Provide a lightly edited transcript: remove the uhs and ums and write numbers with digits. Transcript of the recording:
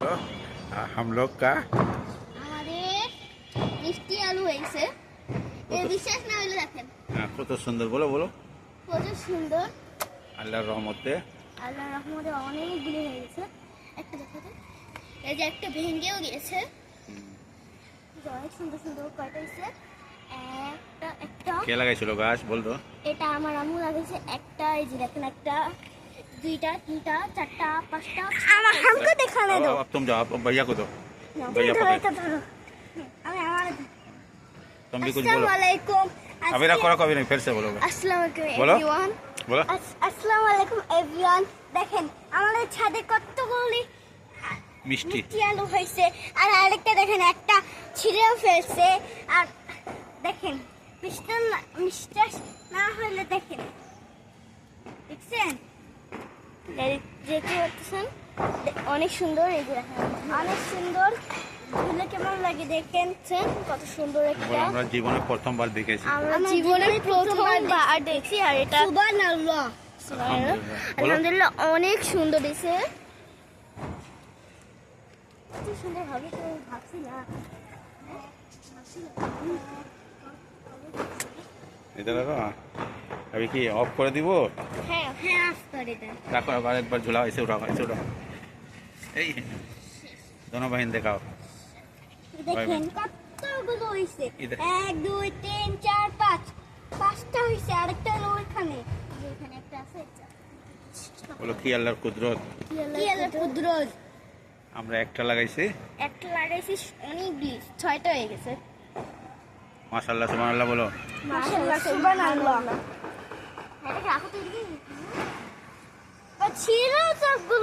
हम लोग का আমাদের মিষ্টি আলু হয়েছে এর বিশ্বাস না হলে দেখেন কত সুন্দর বলো বলো কত সুন্দর আল্লাহর রহমতে আল্লাহর রহমতে অনেকগুলো হয়ে গেছে একটা দেখো তো এই যে একটা ভেঙেও গিয়েছে অনেক সুন্দর সুন্দর কয়টা হয়েছে একটা একটা কে লাগাইছিল গাছ বলতো এটা আমার আম্মু লাগাইছে একটা এই যে দেখেন একটা দুইটা তিনটা চারটা পাঁচটা আমার हमको दिखाने दो अब तुम जाओ अब भैया को दो भैया धरो पकड़ এটা ধরো আমি আমার तुम भी कुछ আসসালামু बोलो আলাইকুম अभी रखो रखो अभी नहीं फिर से बोलोगे আসসালামু আলাইকুম बोलो एवरीवन बोलो আসসালামু আলাইকুম एवरीवन দেখেন আমাদের ছাদে কতগুলি मिष्टी মিষ্টি আলু হয়েছে আর আরেকটা দেখেন একটা ছিঁড়েও ফেলছে আর দেখেন মিষ্টি না হলে দেখেন দেখছেন দেখতে পাচ্ছেন অনেক সুন্দর এই যে দেখেন অনেক সুন্দর ফুলে কেমন লাগে দেখেছেন কত সুন্দর একটা বলো আমরা জীবনে প্রথমবার দেখেছি আমরা জীবনে প্রথমবার দেখছি আর এটা সুবহানাল্লাহ আলহামদুলিল্লাহ অনেক সুন্দর দিছে কি সুন্দর হবে তো ভাবছি না এটা দেখো अभी কি অফ করে দিব হ্যাঁ হ্যাঁ অফ করে দেন রাখো আবার একবার ঝুলাও এসে উঠাও এই दोनों बहन দেখাও দেখেন কতগুলো হইছে ইধর। 1 2 3 4 5 পাঁচটা হইছে আরেকটা হলো ওইখানে এখানে একটা আছে বলো কি আল্লাহর কুদরত কি আল্লাহ কুদরত আমরা একটা লাগাইছি একটা লাগাইছি অনেকগুলি 6টা হয়ে গেছে মাশাআল্লাহ সুবহানাল্লাহ বলো মাশাআল্লাহ সুবহানাল্লাহ এটা রাখো তো ছিল সবগুলো